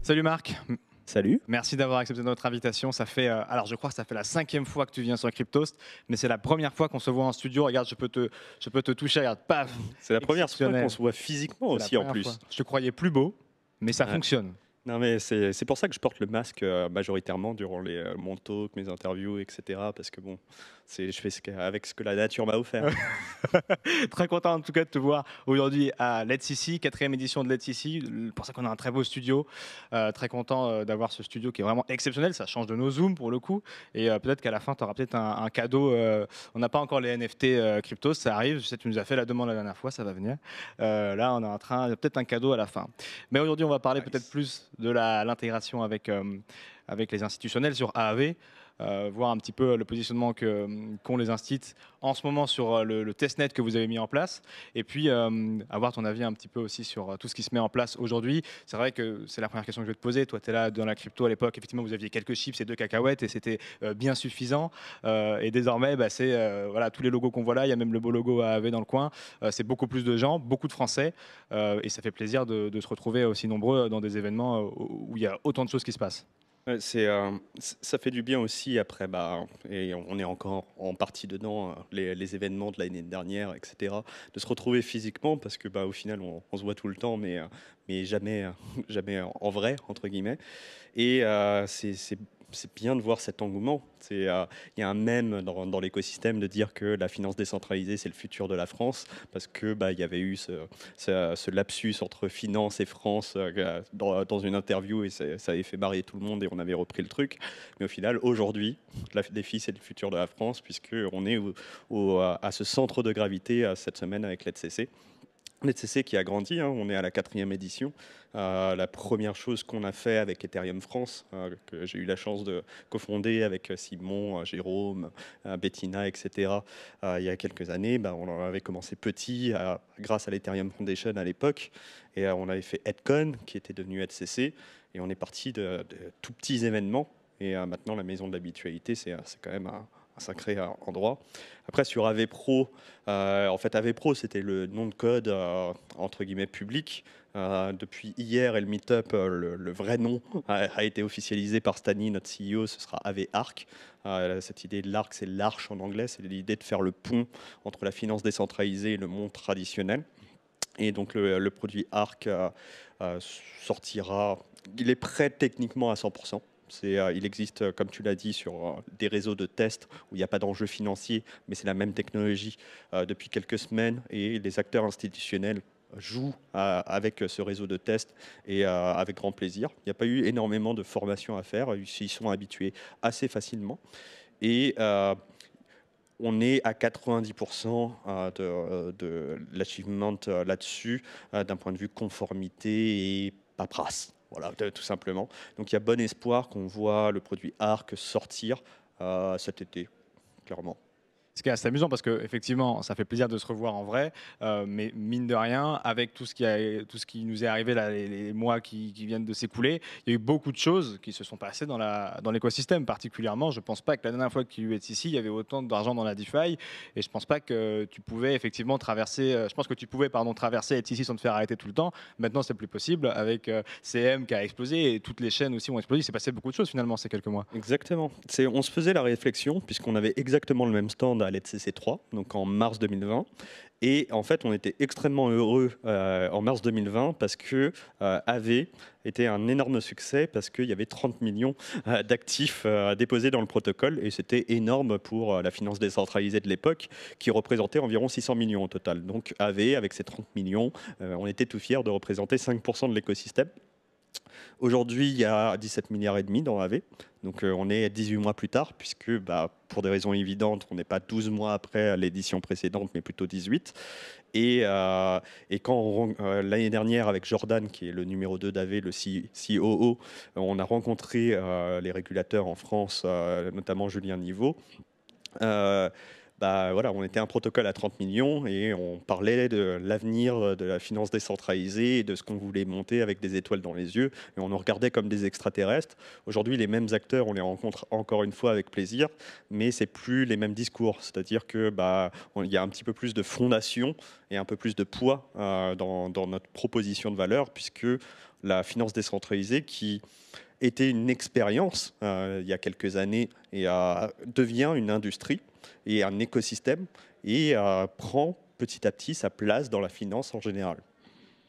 Salut Marc, Salut. merci d'avoir accepté notre invitation. Ça fait, alors je crois que ça fait la 5e fois que tu viens sur Cryptost, mais c'est la première fois qu'on se voit en studio. Regarde, je peux te toucher, regarde, paf, C'est la première fois qu'on exceptionnel. se voit physiquement C'est la aussi en première fois. plus. Je te croyais plus beau, mais ça Ouais. fonctionne. Non mais c'est pour ça que je porte le masque majoritairement durant mon talk, mes interviews, etc. Parce que bon, je fais avec ce que la nature m'a offert. Très content en tout cas de te voir aujourd'hui à Let's Ici, 4e édition de Let's Ici. Pour ça qu'on a un très beau studio. Très content d'avoir ce studio qui est vraiment exceptionnel. Ça change de nos Zooms pour le coup. Et peut-être qu'à la fin, tu auras peut-être un cadeau. On n'a pas encore les NFT crypto, ça arrive. Je sais que tu nous as fait la demande la dernière fois, ça va venir. Là, on est en train, peut-être un cadeau à la fin. Mais aujourd'hui, on va parler peut-être Nice. plus de l'intégration avec les institutionnels sur AAV. Voir un petit peu le positionnement qu'ont les instituts en ce moment sur le testnet que vous avez mis en place, et puis avoir ton avis un petit peu aussi sur tout ce qui se met en place aujourd'hui. C'est vrai que c'est la première question que je vais te poser. Toi, tu es là dans la crypto à l'époque, effectivement, vous aviez quelques chips et 2 cacahuètes, et c'était bien suffisant. Et désormais, bah, c'est voilà, tous les logos qu'on voit là, il y a même le beau logo AAV dans le coin. C'est beaucoup plus de gens, beaucoup de Français, et ça fait plaisir de se retrouver aussi nombreux dans des événements où il y a autant de choses qui se passent. Ouais, ça fait du bien aussi après, et on est encore en partie dedans, les événements de l'année dernière, etc. De se retrouver physiquement parce que au final on se voit tout le temps, mais jamais, jamais en vrai, entre guillemets. Et c'est bien de voir cet engouement. Il y a un mème dans l'écosystème de dire que la finance décentralisée, c'est le futur de la France, parce que il y avait eu ce lapsus entre finance et France dans une interview, et ça avait fait marrer tout le monde, et on avait repris le truc. Mais au final, aujourd'hui, la défi, c'est le futur de la France, puisqu'on est à ce centre de gravité cette semaine avec l'ETCC. NetCC qui a grandi, hein, on est à la 4e édition. La première chose qu'on a fait avec Ethereum France, que j'ai eu la chance de cofonder avec Simon, Jérôme, Bettina, etc., il y a quelques années, on en avait commencé petit grâce à l'Ethereum Foundation à l'époque. Et on avait fait EdCon qui était devenu EdCC. Et on est parti de tout petits événements. Et maintenant, la maison de l'habitualité, c'est quand même un sacré endroit. Après, sur AV Pro, en fait, AV Pro, c'était le nom de code entre guillemets public. Depuis hier et le meetup, le vrai nom a été officialisé par Stani, notre CEO. Ce sera AV Arc. Cette idée de l'arc, c'est l'arche en anglais. C'est l'idée de faire le pont entre la finance décentralisée et le monde traditionnel. Et donc le produit Arc sortira. Il est prêt techniquement à 100%. Il existe, comme tu l'as dit, sur des réseaux de tests où il n'y a pas d'enjeu financier, mais c'est la même technologie depuis quelques semaines, et les acteurs institutionnels jouent avec ce réseau de tests, et avec grand plaisir. Il n'y a pas eu énormément de formation à faire, ils s'y sont habitués assez facilement. Et on est à 90% de l'achievement là-dessus, d'un point de vue conformité et paperasse. Voilà, tout simplement. Donc il y a bon espoir qu'on voit le produit Arc sortir cet été, clairement. Ce qui est assez amusant parce que effectivement, ça fait plaisir de se revoir en vrai, mais mine de rien, avec tout ce qui nous est arrivé là, les mois qui viennent de s'écouler, il y a eu beaucoup de choses qui se sont passées dans l'écosystème. Particulièrement, je pense pas que la dernière fois que tu es ici, il y avait autant d'argent dans la DeFi, et je pense pas que tu pouvais effectivement traverser. Je pense que tu pouvais, pardon, traverser être ici sans te faire arrêter tout le temps. Maintenant, c'est plus possible avec CM qui a explosé, et toutes les chaînes aussi ont explosé. Il s'est passé beaucoup de choses finalement ces quelques mois. Exactement. On se faisait la réflexion, puisqu'on avait exactement le même stand à l'ETCC 3, donc en mars 2020. Et en fait, on était extrêmement heureux en mars 2020 parce que AV était un énorme succès, parce qu'il y avait 30 millions d'actifs déposés dans le protocole. Et c'était énorme pour la finance décentralisée de l'époque, qui représentait environ 600 millions au total. Donc AV, avec ses 30 millions, on était tout fiers de représenter 5% de l'écosystème. Aujourd'hui, il y a 17 milliards et demi dans AV. Donc on est 18 mois plus tard, puisque pour des raisons évidentes, on n'est pas 12 mois après l'édition précédente, mais plutôt 18. Et quand l'année dernière, avec Jordan, qui est le numéro 2 d'AV, le COO, on a rencontré les régulateurs en France, notamment Julien Niveau. bah, voilà, on était un protocole à 30 millions et on parlait de l'avenir de la finance décentralisée et de ce qu'on voulait monter avec des étoiles dans les yeux. Et on nous regardait comme des extraterrestres. Aujourd'hui, les mêmes acteurs, on les rencontre encore une fois avec plaisir, mais c'est plus les mêmes discours. C'est-à-dire que bah, il y a un petit peu plus de fondation et un peu plus de poids dans notre proposition de valeur, puisque la finance décentralisée qui était une expérience il y a quelques années et devient une industrie et un écosystème et prend petit à petit sa place dans la finance en général.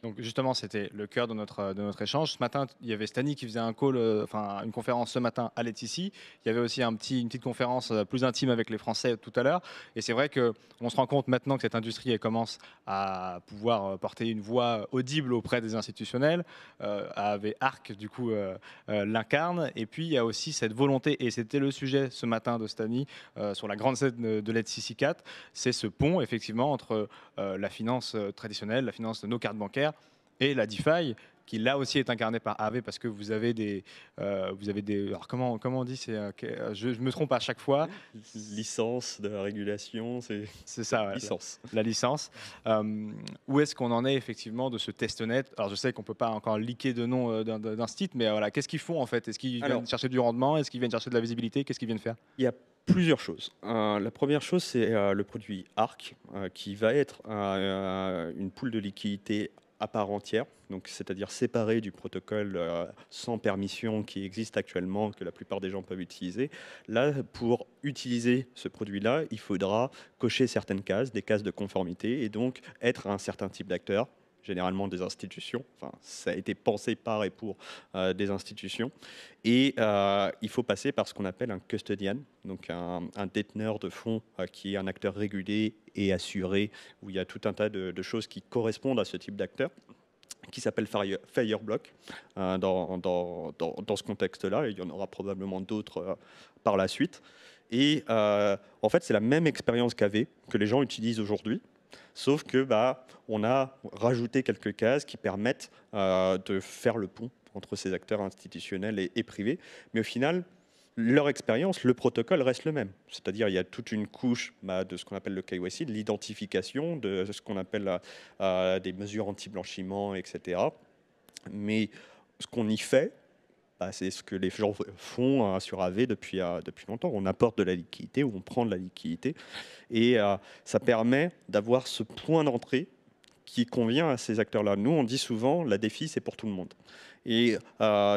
Donc justement, c'était le cœur de notre échange. Ce matin, il y avait Stani qui faisait un call, enfin une conférence ce matin à Laetitia. Il y avait aussi une petite conférence plus intime avec les Français tout à l'heure. Et c'est vrai qu'on se rend compte maintenant que cette industrie elle commence à pouvoir porter une voix audible auprès des institutionnels. AAV Arc, du coup, l'incarne. Et puis, il y a aussi cette volonté, et c'était le sujet ce matin de Stani sur la grande scène de Laetitia 4, c'est ce pont, effectivement, entre la finance traditionnelle, la finance de nos cartes bancaires, et la DeFi, qui là aussi est incarnée par AV parce que vous avez des, alors comment on dit, je me trompe à chaque fois, Licence de régulation, c'est ça, ouais, licence. la licence. Où est-ce qu'on en est effectivement de ce testnet? Alors je sais qu'on peut pas encore leaker de nom d'un site, mais voilà, qu'est-ce qu'ils font en fait? Est-ce qu'ils Alors, viennent chercher du rendement? Est-ce qu'ils viennent chercher de la visibilité? Qu'est-ce qu'ils viennent faire? il y a plusieurs choses. La première chose, c'est le produit ARC, qui va être une pool de liquidité à part entière, donc c'est-à-dire séparée du protocole sans permission qui existe actuellement, que la plupart des gens peuvent utiliser. Là, pour utiliser ce produit-là, il faudra cocher certaines cases, des cases de conformité, et donc être un certain type d'acteur, généralement des institutions. Enfin, ça a été pensé par et pour des institutions. Et il faut passer par ce qu'on appelle un custodian, donc un déteneur de fonds qui est un acteur régulé et assuré, où il y a tout un tas de choses qui correspondent à ce type d'acteur, qui s'appelle Fireblock dans ce contexte-là. Et il y en aura probablement d'autres par la suite. Et en fait, c'est la même expérience qu'AV que les gens utilisent aujourd'hui. Sauf que bah, on a rajouté quelques cases qui permettent de faire le pont entre ces acteurs institutionnels et privés. Mais au final, leur expérience, le protocole reste le même. C'est-à-dire il y a toute une couche bah, de ce qu'on appelle le KYC, de l'identification, de ce qu'on appelle des mesures anti-blanchiment, etc. Mais ce qu'on y fait, bah, c'est ce que les gens font sur AV depuis longtemps. On apporte de la liquidité ou on prend de la liquidité. Et ça permet d'avoir ce point d'entrée qui convient à ces acteurs-là. Nous, on dit souvent, la défi, c'est pour tout le monde. Et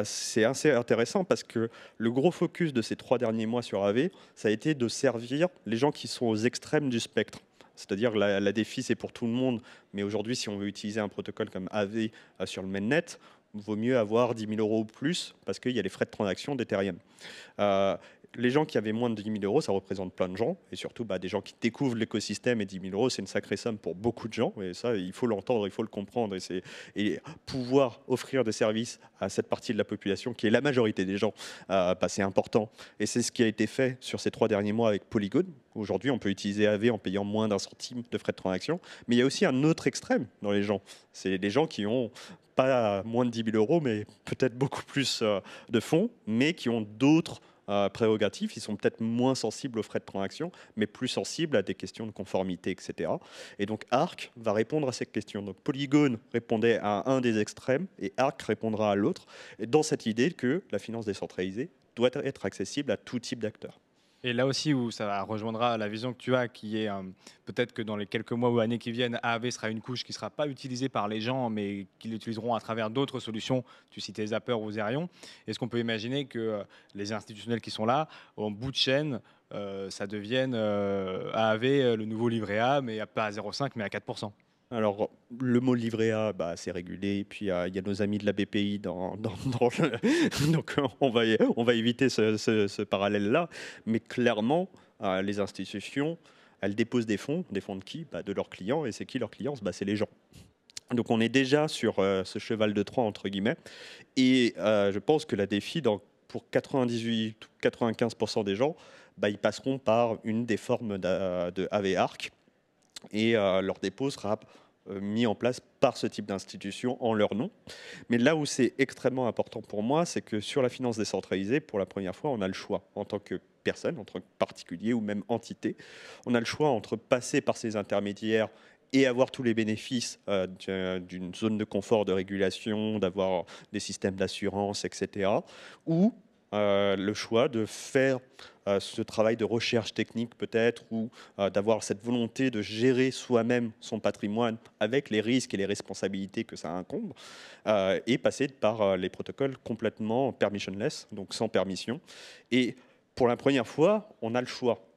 c'est assez intéressant parce que le gros focus de ces 3 derniers mois sur AV, ça a été de servir les gens qui sont aux extrêmes du spectre. C'est-à-dire la défi, c'est pour tout le monde. Mais aujourd'hui, si on veut utiliser un protocole comme AV sur le mainnet, vaut mieux avoir 10 000 euros ou plus parce qu'il y a les frais de transaction d'Ethereum. Les gens qui avaient moins de 10 000 euros, ça représente plein de gens, et surtout bah, des gens qui découvrent l'écosystème, et 10 000 euros, c'est une sacrée somme pour beaucoup de gens, et ça, il faut l'entendre, il faut le comprendre, et pouvoir offrir des services à cette partie de la population, qui est la majorité des gens, bah, c'est important. Et c'est ce qui a été fait sur ces 3 derniers mois avec Polygon. Aujourd'hui, on peut utiliser AV en payant moins d'1 centime de frais de transaction, mais il y a aussi un autre extrême dans les gens. C'est des gens qui ont pas moins de 10 000 euros, mais peut-être beaucoup plus de fonds, mais qui ont d'autres prérogatives. Ils sont peut-être moins sensibles aux frais de transaction, mais plus sensibles à des questions de conformité, etc. Et donc Arc va répondre à ces questions. Donc Polygon répondait à un des extrêmes et Arc répondra à l'autre, et dans cette idée que la finance décentralisée doit être accessible à tout type d'acteurs. Et là aussi où ça rejoindra la vision que tu as, qui est peut-être que dans les quelques mois ou années qui viennent, AAV sera une couche qui ne sera pas utilisée par les gens, mais qui l'utiliseront à travers d'autres solutions. Tu citais Zapper ou Zerion. Est-ce qu'on peut imaginer que les institutionnels qui sont là, en bout de chaîne, ça devienne AAV le nouveau livret A, mais pas à 0,5, mais à 4%? Alors, le mot livret A, bah, c'est régulé. Et puis, il y a nos amis de la BPI dans le... Donc, on va éviter ce parallèle-là. Mais clairement, les institutions, elles déposent des fonds. Des fonds de qui? Bah, de leurs clients. Et c'est qui leurs clients? Bah, c'est les gens. Donc, on est déjà sur ce cheval de Troie, entre guillemets. Et je pense que la défi, pour 98 ou 95% des gens, bah, ils passeront par une des formes de AV Arc. Et leur dépôt sera mis en place par ce type d'institution en leur nom. Mais là où c'est extrêmement important pour moi, c'est que sur la finance décentralisée, pour la première fois, on a le choix en tant que personne, entre particuliers ou même entités. On a le choix entre passer par ces intermédiaires et avoir tous les bénéfices d'une zone de confort de régulation, d'avoir des systèmes d'assurance, etc. Ou le choix de faire ce travail de recherche technique peut-être, ou d'avoir cette volonté de gérer soi-même son patrimoine avec les risques et les responsabilités que ça incombe, et passer par les protocoles complètement permissionless, donc sans permission. Et pour la première fois, on a le choix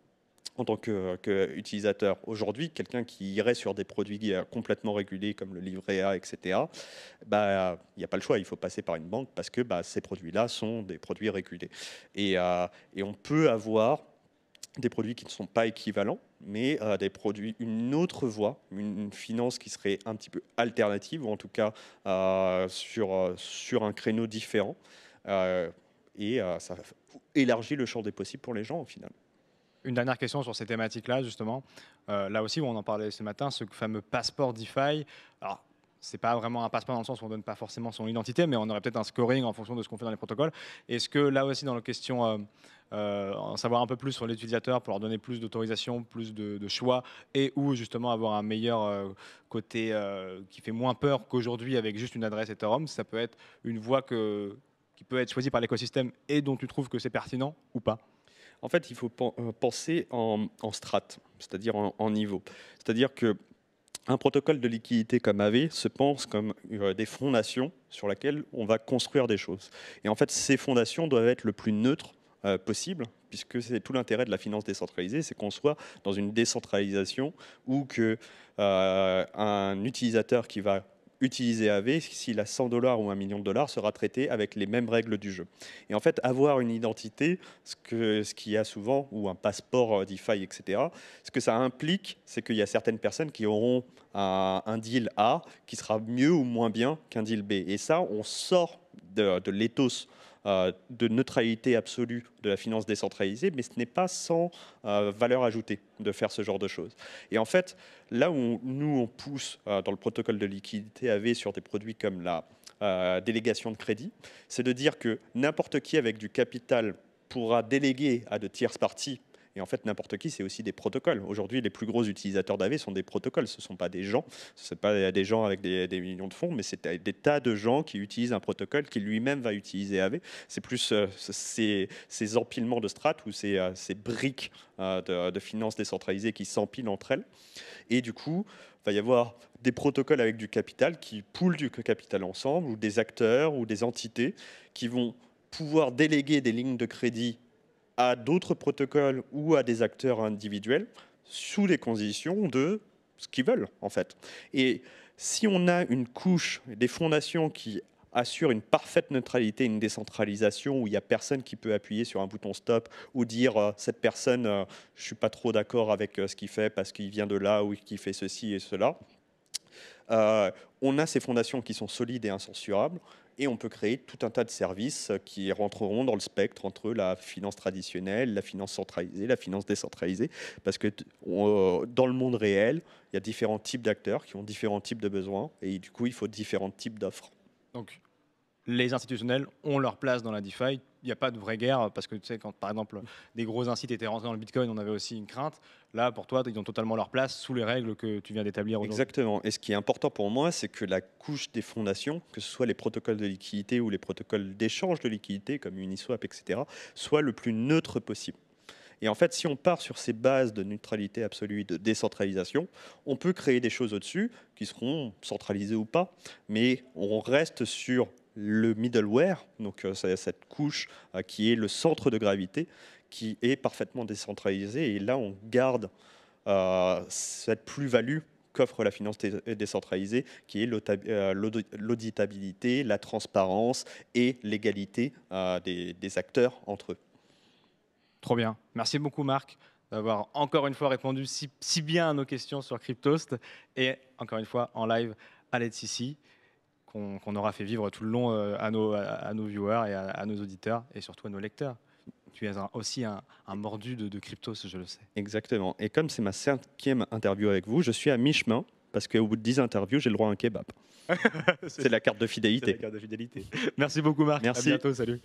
en tant qu'utilisateur. Aujourd'hui, quelqu'un qui irait sur des produits complètement régulés comme le livret A, etc., il n'y a pas le choix, il faut passer par une banque parce que ces produits-là sont des produits régulés. Et on peut avoir des produits qui ne sont pas équivalents, mais des produits, une autre voie, une finance qui serait un petit peu alternative, ou en tout cas sur un créneau différent. Ça élargit le champ des possibles pour les gens au final. Une dernière question sur ces thématiques-là, justement. Là aussi, on en parlait ce matin, ce fameux passeport DeFi. Alors, c'est pas vraiment un passeport dans le sens où on donne pas forcément son identité, mais on aurait peut-être un scoring en fonction de ce qu'on fait dans les protocoles. Est-ce que là aussi, dans la question, en savoir un peu plus sur l'utilisateur pour leur donner plus d'autorisation, plus de choix, et ou justement avoir un meilleur côté qui fait moins peur qu'aujourd'hui avec juste une adresse Ethereum, ça peut être une voie qui peut être choisie par l'écosystème et dont tu trouves que c'est pertinent ou pas? En fait, il faut penser en strates, c'est-à-dire en niveau. C'est-à-dire que un protocole de liquidité comme Aave se pense comme des fondations sur lesquelles on va construire des choses. Et en fait, ces fondations doivent être le plus neutres possible, puisque c'est tout l'intérêt de la finance décentralisée, c'est qu'on soit dans une décentralisation où que un utilisateur qui va utiliser Aave, s'il a 100 $ ou 1 million de dollars, sera traité avec les mêmes règles du jeu. Et en fait, avoir une identité, ce qu'il y a souvent, ou un passeport DeFi, etc., ce que ça implique, c'est qu'il y a certaines personnes qui auront un deal A qui sera mieux ou moins bien qu'un deal B. Et ça, on sort de l'éthos de neutralité absolue de la finance décentralisée, mais ce n'est pas sans valeur ajoutée de faire ce genre de choses. Et en fait, là où nous, on pousse dans le protocole de liquidité Aave sur des produits comme la délégation de crédit, c'est de dire que n'importe qui avec du capital pourra déléguer à de tierces parties. Et en fait, n'importe qui, c'est aussi des protocoles. Aujourd'hui, les plus gros utilisateurs d'Aave sont des protocoles. Ce ne sont pas des gens. Ce ne sont pas des gens avec des millions de fonds, mais c'est des tas de gens qui utilisent un protocole qui lui-même va utiliser Aave. C'est plus ces empilements de strates ou ces briques de finances décentralisées qui s'empilent entre elles. Et du coup, il va y avoir des protocoles avec du capital qui poolent du capital ensemble, ou des acteurs ou des entités qui vont pouvoir déléguer des lignes de crédit à d'autres protocoles ou à des acteurs individuels sous les conditions de ce qu'ils veulent, en fait. Et si on a une couche, des fondations qui assurent une parfaite neutralité, une décentralisation où il n'y a personne qui peut appuyer sur un bouton stop ou dire cette personne, je ne suis pas trop d'accord avec ce qu'il fait parce qu'il vient de là ou qu'il fait ceci et cela, on a ces fondations qui sont solides et incensurables. Et on peut créer tout un tas de services qui rentreront dans le spectre entre la finance traditionnelle, la finance centralisée, la finance décentralisée. Parce que dans le monde réel, il y a différents types d'acteurs qui ont différents types de besoins. Et du coup, il faut différents types d'offres. Donc, les institutionnels ont leur place dans la DeFi. Il n'y a pas de vraie guerre parce que tu sais, quand par exemple des gros incites étaient rentrés dans le Bitcoin, on avait aussi une crainte. Là, pour toi, ils ont totalement leur place sous les règles que tu viens d'établir aujourd'hui. Exactement. Et ce qui est important pour moi, c'est que la couche des fondations, que ce soit les protocoles de liquidité ou les protocoles d'échange de liquidité comme Uniswap, etc., soit le plus neutre possible. Et en fait, si on part sur ces bases de neutralité absolue, de décentralisation, on peut créer des choses au-dessus qui seront centralisées ou pas, mais on reste sur le middleware, donc cette couche qui est le centre de gravité, qui est parfaitement décentralisée. Et là, on garde cette plus-value qu'offre la finance décentralisée, qui est l'auditabilité, la transparence et l'égalité des acteurs entre eux. Trop bien. Merci beaucoup, Marc, d'avoir encore une fois répondu si bien à nos questions sur Cryptost et encore une fois en live à l'ETHCC qu'on aura fait vivre tout le long à nos viewers et à nos auditeurs et surtout à nos lecteurs. Tu es aussi un mordu de Cryptos, je le sais. Exactement. Et comme c'est ma 5e interview avec vous, je suis à mi-chemin parce qu'au bout de 10 interviews, j'ai le droit à un kebab. C'est la carte de fidélité. C'est la carte de fidélité. Merci beaucoup, Marc. Merci. À bientôt. Salut.